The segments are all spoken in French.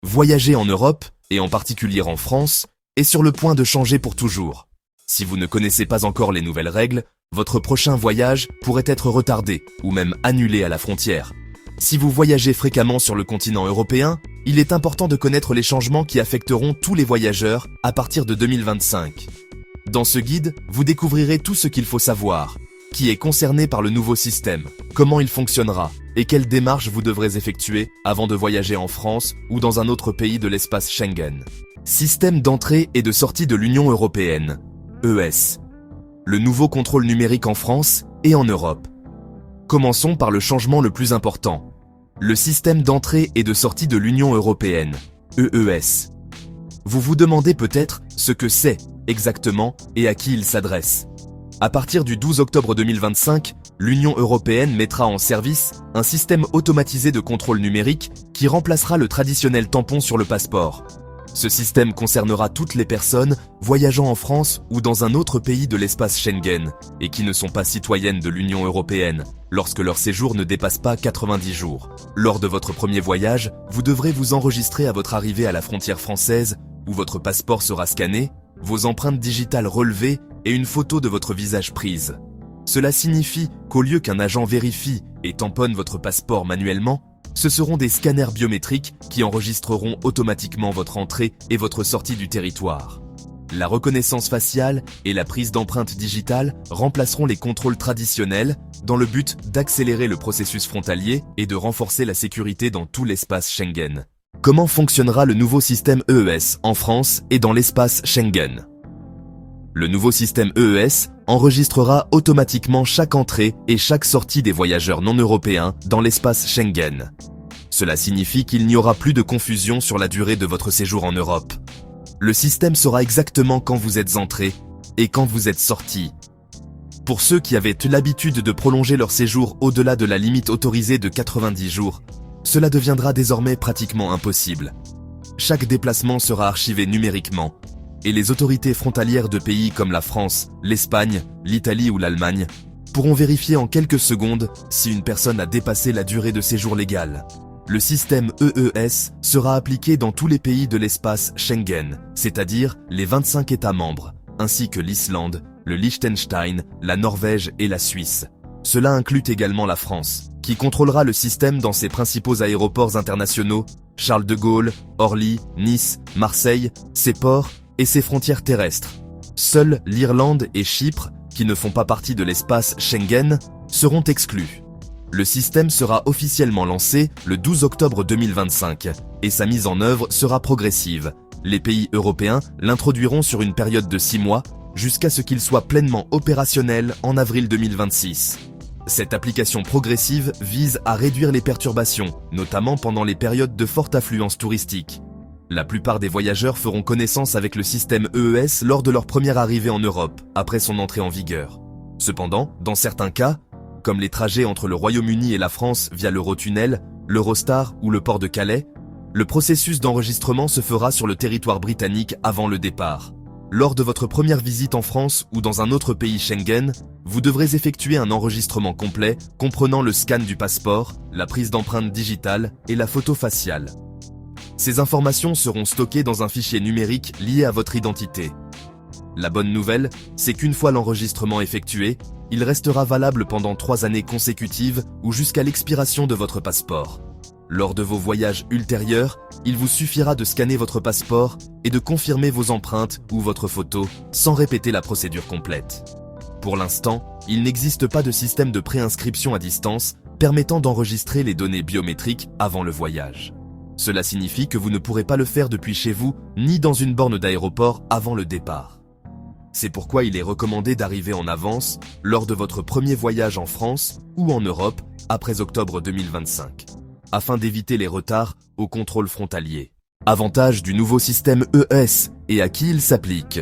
Voyager en Europe, et en particulier en France, est sur le point de changer pour toujours. Si vous ne connaissez pas encore les nouvelles règles, votre prochain voyage pourrait être retardé ou même annulé à la frontière. Si vous voyagez fréquemment sur le continent européen, il est important de connaître les changements qui affecteront tous les voyageurs à partir de 2025. Dans ce guide, vous découvrirez tout ce qu'il faut savoir, qui est concerné par le nouveau système, comment il fonctionnera et quelles démarches vous devrez effectuer avant de voyager en France ou dans un autre pays de l'espace Schengen. Système d'entrée et de sortie de l'Union européenne, ES. Le nouveau contrôle numérique en France et en Europe. Commençons par le changement le plus important. Le système d'entrée et de sortie de l'Union européenne, EES. Vous vous demandez peut-être ce que c'est exactement et à qui il s'adresse. À partir du 12 octobre 2025, l'Union européenne mettra en service un système automatisé de contrôle numérique qui remplacera le traditionnel tampon sur le passeport. Ce système concernera toutes les personnes voyageant en France ou dans un autre pays de l'espace Schengen et qui ne sont pas citoyennes de l'Union européenne lorsque leur séjour ne dépasse pas 90 jours. Lors de votre premier voyage, vous devrez vous enregistrer à votre arrivée à la frontière française où votre passeport sera scanné, vos empreintes digitales relevées et une photo de votre visage prise. Cela signifie qu'au lieu qu'un agent vérifie et tamponne votre passeport manuellement, ce seront des scanners biométriques qui enregistreront automatiquement votre entrée et votre sortie du territoire. La reconnaissance faciale et la prise d'empreintes digitales remplaceront les contrôles traditionnels dans le but d'accélérer le processus frontalier et de renforcer la sécurité dans tout l'espace Schengen. Comment fonctionnera le nouveau système EES en France et dans l'espace Schengen ? Le nouveau système EES enregistrera automatiquement chaque entrée et chaque sortie des voyageurs non européens dans l'espace Schengen. Cela signifie qu'il n'y aura plus de confusion sur la durée de votre séjour en Europe. Le système saura exactement quand vous êtes entré et quand vous êtes sorti. Pour ceux qui avaient l'habitude de prolonger leur séjour au-delà de la limite autorisée de 90 jours, cela deviendra désormais pratiquement impossible. Chaque déplacement sera archivé numériquement, et les autorités frontalières de pays comme la France, l'Espagne, l'Italie ou l'Allemagne pourront vérifier en quelques secondes si une personne a dépassé la durée de séjour légale. Le système EES sera appliqué dans tous les pays de l'espace Schengen, c'est-à-dire les 25 États membres, ainsi que l'Islande, le Liechtenstein, la Norvège et la Suisse. Cela inclut également la France, qui contrôlera le système dans ses principaux aéroports internationaux, Charles de Gaulle, Orly, Nice, Marseille, ses ports et ses frontières terrestres. Seules l'Irlande et Chypre, qui ne font pas partie de l'espace Schengen, seront exclus. Le système sera officiellement lancé le 12 octobre 2025 et sa mise en œuvre sera progressive. Les pays européens l'introduiront sur une période de 6 mois jusqu'à ce qu'il soit pleinement opérationnel en avril 2026. Cette application progressive vise à réduire les perturbations, notamment pendant les périodes de forte affluence touristique. La plupart des voyageurs feront connaissance avec le système EES lors de leur première arrivée en Europe, après son entrée en vigueur. Cependant, dans certains cas, comme les trajets entre le Royaume-Uni et la France via l'Eurotunnel, l'Eurostar ou le port de Calais, le processus d'enregistrement se fera sur le territoire britannique avant le départ. Lors de votre première visite en France ou dans un autre pays Schengen, vous devrez effectuer un enregistrement complet comprenant le scan du passeport, la prise d'empreinte digitale et la photo faciale. Ces informations seront stockées dans un fichier numérique lié à votre identité. La bonne nouvelle, c'est qu'une fois l'enregistrement effectué, il restera valable pendant 3 années consécutives ou jusqu'à l'expiration de votre passeport. Lors de vos voyages ultérieurs, il vous suffira de scanner votre passeport et de confirmer vos empreintes ou votre photo sans répéter la procédure complète. Pour l'instant, il n'existe pas de système de préinscription à distance permettant d'enregistrer les données biométriques avant le voyage. Cela signifie que vous ne pourrez pas le faire depuis chez vous ni dans une borne d'aéroport avant le départ. C'est pourquoi il est recommandé d'arriver en avance lors de votre premier voyage en France ou en Europe après octobre 2025, afin d'éviter les retards au contrôle frontalier. Avantage du nouveau système EES et à qui il s'applique.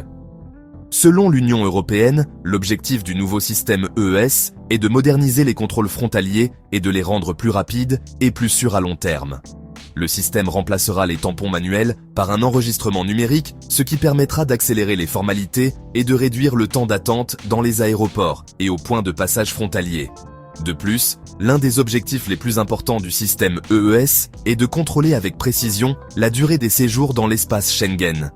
Selon l'Union européenne, l'objectif du nouveau système EES est de moderniser les contrôles frontaliers et de les rendre plus rapides et plus sûrs à long terme. Le système remplacera les tampons manuels par un enregistrement numérique, ce qui permettra d'accélérer les formalités et de réduire le temps d'attente dans les aéroports et aux points de passage frontaliers. De plus, l'un des objectifs les plus importants du système EES est de contrôler avec précision la durée des séjours dans l'espace Schengen.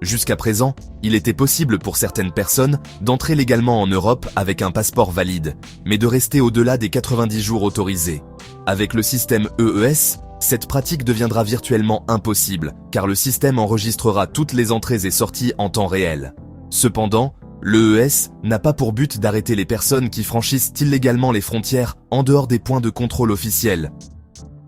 Jusqu'à présent, il était possible pour certaines personnes d'entrer légalement en Europe avec un passeport valide, mais de rester au-delà des 90 jours autorisés. Avec le système EES, cette pratique deviendra virtuellement impossible, car le système enregistrera toutes les entrées et sorties en temps réel. Cependant, l'EES n'a pas pour but d'arrêter les personnes qui franchissent illégalement les frontières en dehors des points de contrôle officiels.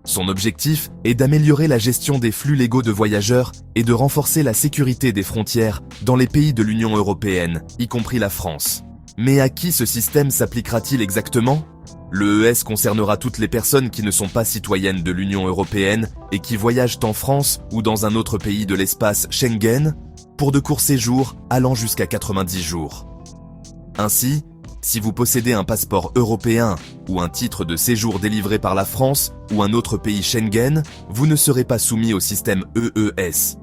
Son objectif est d'améliorer la gestion des flux légaux de voyageurs et de renforcer la sécurité des frontières dans les pays de l'Union européenne, y compris la France. Mais à qui ce système s'appliquera-t-il exactement ? L'EES concernera toutes les personnes qui ne sont pas citoyennes de l'Union européenne et qui voyagent en France ou dans un autre pays de l'espace Schengen pour de courts séjours allant jusqu'à 90 jours. Ainsi, si vous possédez un passeport européen ou un titre de séjour délivré par la France ou un autre pays Schengen, vous ne serez pas soumis au système EES.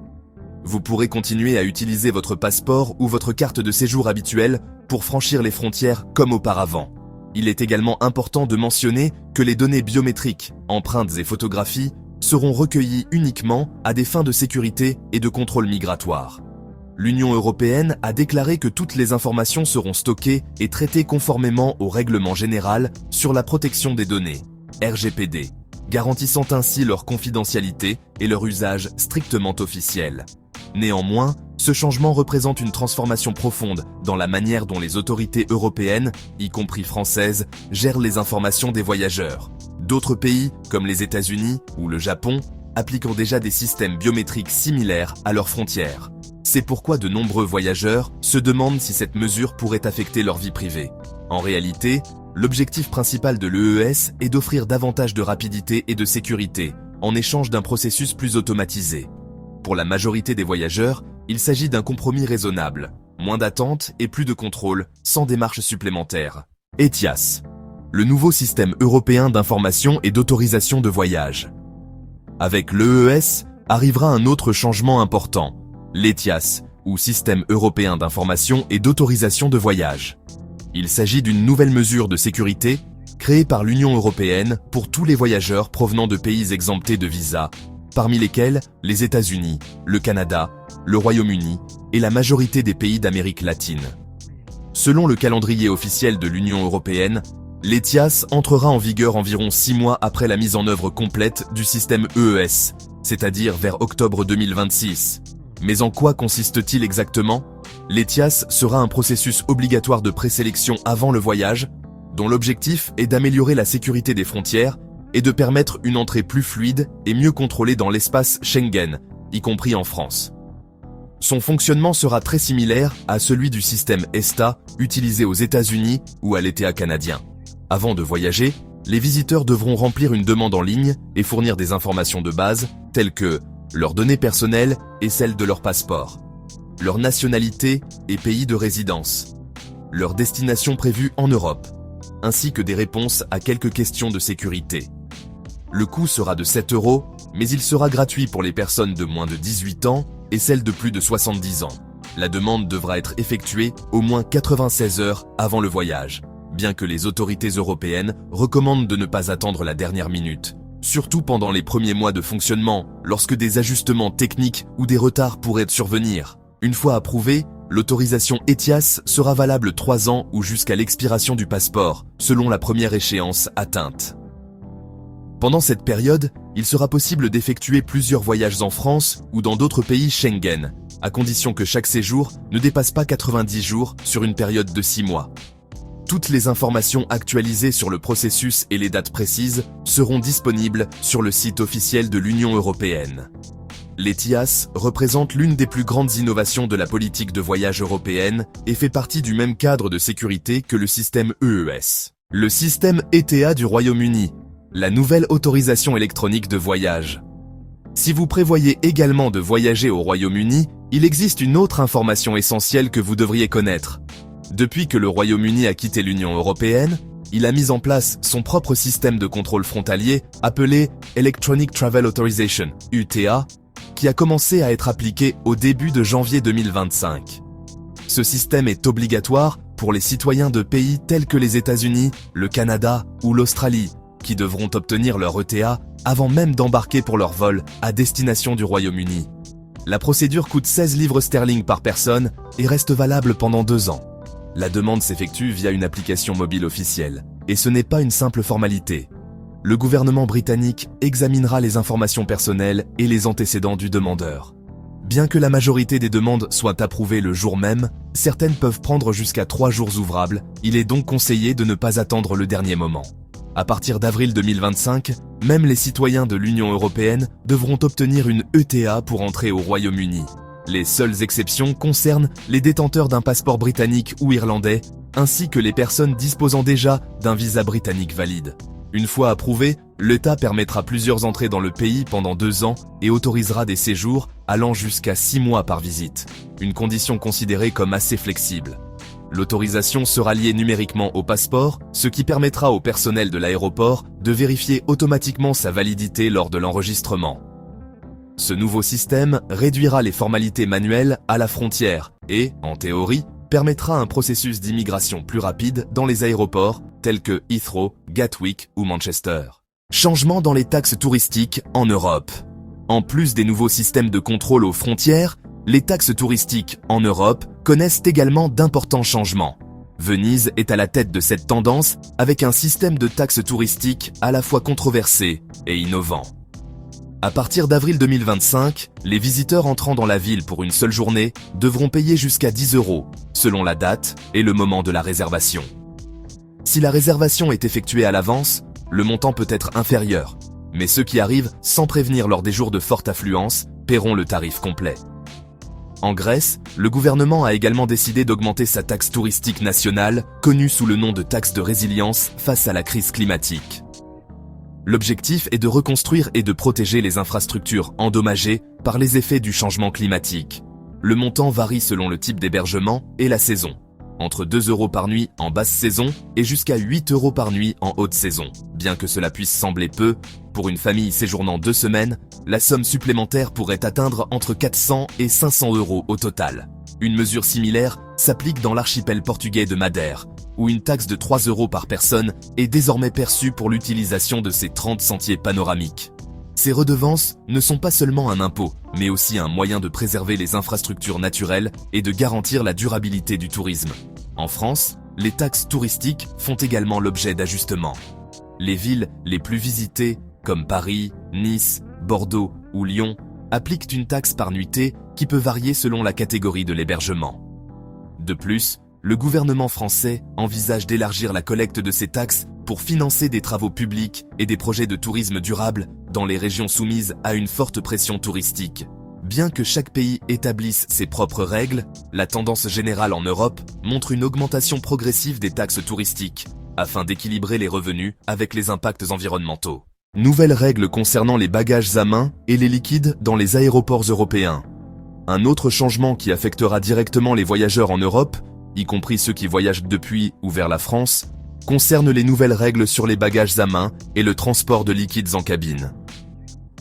Vous pourrez continuer à utiliser votre passeport ou votre carte de séjour habituelle pour franchir les frontières comme auparavant. Il est également important de mentionner que les données biométriques, empreintes et photographies seront recueillies uniquement à des fins de sécurité et de contrôle migratoire. L'Union européenne a déclaré que toutes les informations seront stockées et traitées conformément au Règlement général sur la protection des données, RGPD, garantissant ainsi leur confidentialité et leur usage strictement officiel. Néanmoins, ce changement représente une transformation profonde dans la manière dont les autorités européennes, y compris françaises, gèrent les informations des voyageurs. D'autres pays, comme les États-Unis ou le Japon, appliquent déjà des systèmes biométriques similaires à leurs frontières. C'est pourquoi de nombreux voyageurs se demandent si cette mesure pourrait affecter leur vie privée. En réalité, l'objectif principal de l'EES est d'offrir davantage de rapidité et de sécurité, en échange d'un processus plus automatisé. Pour la majorité des voyageurs, il s'agit d'un compromis raisonnable, moins d'attente et plus de contrôle, sans démarche supplémentaire. ETIAS, le nouveau système européen d'information et d'autorisation de voyage. Avec l'EES, arrivera un autre changement important, l'ETIAS, ou Système européen d'information et d'autorisation de voyage. Il s'agit d'une nouvelle mesure de sécurité créée par l'Union européenne pour tous les voyageurs provenant de pays exemptés de visa, parmi lesquels les États-Unis, le Canada, le Royaume-Uni et la majorité des pays d'Amérique latine. Selon le calendrier officiel de l'Union européenne, l'ETIAS entrera en vigueur environ 6 mois après la mise en œuvre complète du système EES, c'est-à-dire vers octobre 2026. Mais en quoi consiste-t-il exactement ? L'ETIAS sera un processus obligatoire de présélection avant le voyage, dont l'objectif est d'améliorer la sécurité des frontières et de permettre une entrée plus fluide et mieux contrôlée dans l'espace Schengen, y compris en France. Son fonctionnement sera très similaire à celui du système ESTA utilisé aux États-Unis ou à l'ETA canadien. Avant de voyager, les visiteurs devront remplir une demande en ligne et fournir des informations de base telles que leurs données personnelles et celles de leur passeport, leur nationalité et pays de résidence, leur destination prévue en Europe, ainsi que des réponses à quelques questions de sécurité. Le coût sera de 7 €, mais il sera gratuit pour les personnes de moins de 18 ans et celles de plus de 70 ans. La demande devra être effectuée au moins 96 heures avant le voyage, bien que les autorités européennes recommandent de ne pas attendre la dernière minute, surtout pendant les premiers mois de fonctionnement, lorsque des ajustements techniques ou des retards pourraient survenir. Une fois approuvée, l'autorisation ETIAS sera valable 3 ans ou jusqu'à l'expiration du passeport, selon la première échéance atteinte. Pendant cette période, il sera possible d'effectuer plusieurs voyages en France ou dans d'autres pays Schengen, à condition que chaque séjour ne dépasse pas 90 jours sur une période de 6 mois. Toutes les informations actualisées sur le processus et les dates précises seront disponibles sur le site officiel de l'Union européenne. L'ETIAS représente l'une des plus grandes innovations de la politique de voyage européenne et fait partie du même cadre de sécurité que le système EES. Le système ETA du Royaume-Uni, la nouvelle autorisation électronique de voyage. Si vous prévoyez également de voyager au Royaume-Uni, il existe une autre information essentielle que vous devriez connaître. Depuis que le Royaume-Uni a quitté l'Union européenne, il a mis en place son propre système de contrôle frontalier appelé Electronic Travel Authorization, UTA, qui a commencé à être appliqué au début de janvier 2025. Ce système est obligatoire pour les citoyens de pays tels que les États-Unis, le Canada ou l'Australie, qui devront obtenir leur ETA avant même d'embarquer pour leur vol à destination du Royaume-Uni. La procédure coûte 16 livres sterling par personne et reste valable pendant 2 ans. La demande s'effectue via une application mobile officielle, et ce n'est pas une simple formalité. Le gouvernement britannique examinera les informations personnelles et les antécédents du demandeur. Bien que la majorité des demandes soient approuvées le jour même, certaines peuvent prendre jusqu'à 3 jours ouvrables, il est donc conseillé de ne pas attendre le dernier moment. À partir d'avril 2025, même les citoyens de l'Union européenne devront obtenir une ETA pour entrer au Royaume-Uni. Les seules exceptions concernent les détenteurs d'un passeport britannique ou irlandais, ainsi que les personnes disposant déjà d'un visa britannique valide. Une fois approuvé, l'ETA permettra plusieurs entrées dans le pays pendant 2 ans et autorisera des séjours allant jusqu'à 6 mois par visite. Une condition considérée comme assez flexible. L'autorisation sera liée numériquement au passeport, ce qui permettra au personnel de l'aéroport de vérifier automatiquement sa validité lors de l'enregistrement. Ce nouveau système réduira les formalités manuelles à la frontière et, en théorie, permettra un processus d'immigration plus rapide dans les aéroports tels que Heathrow, Gatwick ou Manchester. Changement dans les taxes touristiques en Europe. En plus des nouveaux systèmes de contrôle aux frontières, les taxes touristiques en Europe connaissent également d'importants changements. Venise est à la tête de cette tendance avec un système de taxes touristiques à la fois controversé et innovant. À partir d'avril 2025, les visiteurs entrant dans la ville pour une seule journée devront payer jusqu'à 10 €, selon la date et le moment de la réservation. Si la réservation est effectuée à l'avance, le montant peut être inférieur, mais ceux qui arrivent sans prévenir lors des jours de forte affluence paieront le tarif complet. En Grèce, le gouvernement a également décidé d'augmenter sa taxe touristique nationale, connue sous le nom de taxe de résilience face à la crise climatique. L'objectif est de reconstruire et de protéger les infrastructures endommagées par les effets du changement climatique. Le montant varie selon le type d'hébergement et la saison, entre 2 € par nuit en basse saison et jusqu'à 8 € par nuit en haute saison. Bien que cela puisse sembler peu, pour une famille séjournant 2 semaines, la somme supplémentaire pourrait atteindre entre 400 et 500 € au total. Une mesure similaire s'applique dans l'archipel portugais de Madère, où une taxe de 3 € par personne est désormais perçue pour l'utilisation de ces 30 sentiers panoramiques. Ces redevances ne sont pas seulement un impôt, mais aussi un moyen de préserver les infrastructures naturelles et de garantir la durabilité du tourisme. En France, les taxes touristiques font également l'objet d'ajustements. Les villes les plus visitées, comme Paris, Nice, Bordeaux ou Lyon, appliquent une taxe par nuitée qui peut varier selon la catégorie de l'hébergement. De plus, le gouvernement français envisage d'élargir la collecte de ces taxes pour financer des travaux publics et des projets de tourisme durable dans les régions soumises à une forte pression touristique. Bien que chaque pays établisse ses propres règles, la tendance générale en Europe montre une augmentation progressive des taxes touristiques, afin d'équilibrer les revenus avec les impacts environnementaux. Nouvelles règles concernant les bagages à main et les liquides dans les aéroports européens. Un autre changement qui affectera directement les voyageurs en Europe, y compris ceux qui voyagent depuis ou vers la France, concerne les nouvelles règles sur les bagages à main et le transport de liquides en cabine.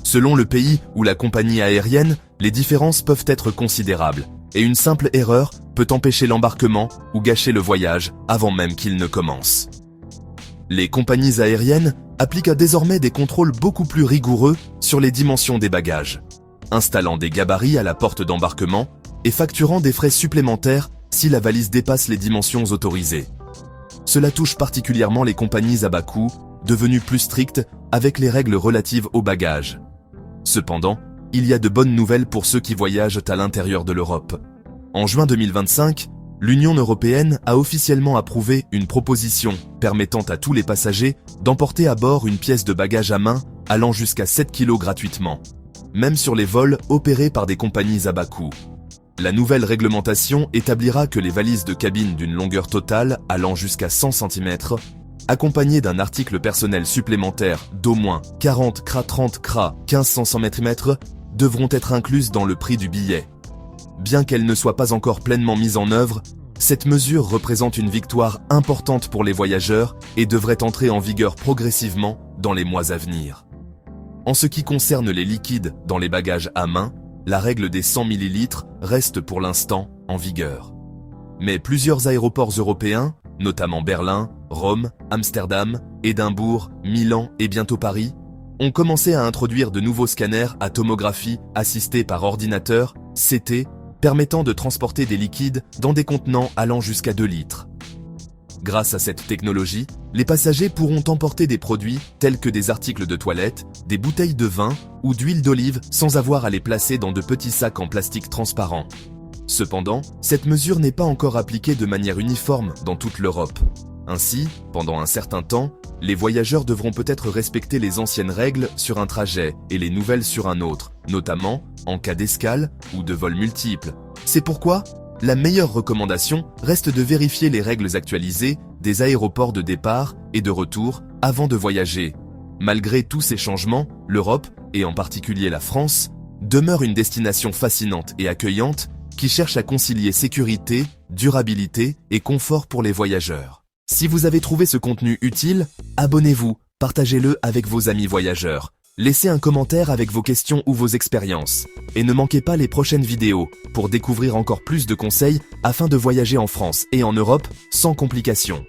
Selon le pays ou la compagnie aérienne, les différences peuvent être considérables, et une simple erreur peut empêcher l'embarquement ou gâcher le voyage avant même qu'il ne commence. Les compagnies aériennes appliquent désormais des contrôles beaucoup plus rigoureux sur les dimensions des bagages, installant des gabarits à la porte d'embarquement et facturant des frais supplémentaires si la valise dépasse les dimensions autorisées. Cela touche particulièrement les compagnies à bas coût, devenues plus strictes avec les règles relatives aux bagages. Cependant, il y a de bonnes nouvelles pour ceux qui voyagent à l'intérieur de l'Europe. En juin 2025, l'Union européenne a officiellement approuvé une proposition permettant à tous les passagers d'emporter à bord une pièce de bagage à main allant jusqu'à 7 kg gratuitement, même sur les vols opérés par des compagnies à bas coût. La nouvelle réglementation établira que les valises de cabine d'une longueur totale allant jusqu'à 100 cm, accompagnées d'un article personnel supplémentaire d'au moins 40 cra 30 cra 1500 cm, devront être incluses dans le prix du billet. Bien qu'elle ne soit pas encore pleinement mise en œuvre, cette mesure représente une victoire importante pour les voyageurs et devrait entrer en vigueur progressivement dans les mois à venir. En ce qui concerne les liquides dans les bagages à main, la règle des 100 ml reste pour l'instant en vigueur. Mais plusieurs aéroports européens, notamment Berlin, Rome, Amsterdam, Édimbourg, Milan et bientôt Paris, ont commencé à introduire de nouveaux scanners à tomographie assistés par ordinateur, CT, permettant de transporter des liquides dans des contenants allant jusqu'à 2 litres. Grâce à cette technologie, les passagers pourront emporter des produits tels que des articles de toilette, des bouteilles de vin ou d'huile d'olive sans avoir à les placer dans de petits sacs en plastique transparent. Cependant, cette mesure n'est pas encore appliquée de manière uniforme dans toute l'Europe. Ainsi, pendant un certain temps, les voyageurs devront peut-être respecter les anciennes règles sur un trajet et les nouvelles sur un autre, notamment en cas d'escale ou de vol multiple. C'est pourquoi la meilleure recommandation reste de vérifier les règles actualisées des aéroports de départ et de retour avant de voyager. Malgré tous ces changements, l'Europe, et en particulier la France, demeure une destination fascinante et accueillante qui cherche à concilier sécurité, durabilité et confort pour les voyageurs. Si vous avez trouvé ce contenu utile, abonnez-vous, partagez-le avec vos amis voyageurs. Laissez un commentaire avec vos questions ou vos expériences. Et ne manquez pas les prochaines vidéos pour découvrir encore plus de conseils afin de voyager en France et en Europe sans complications.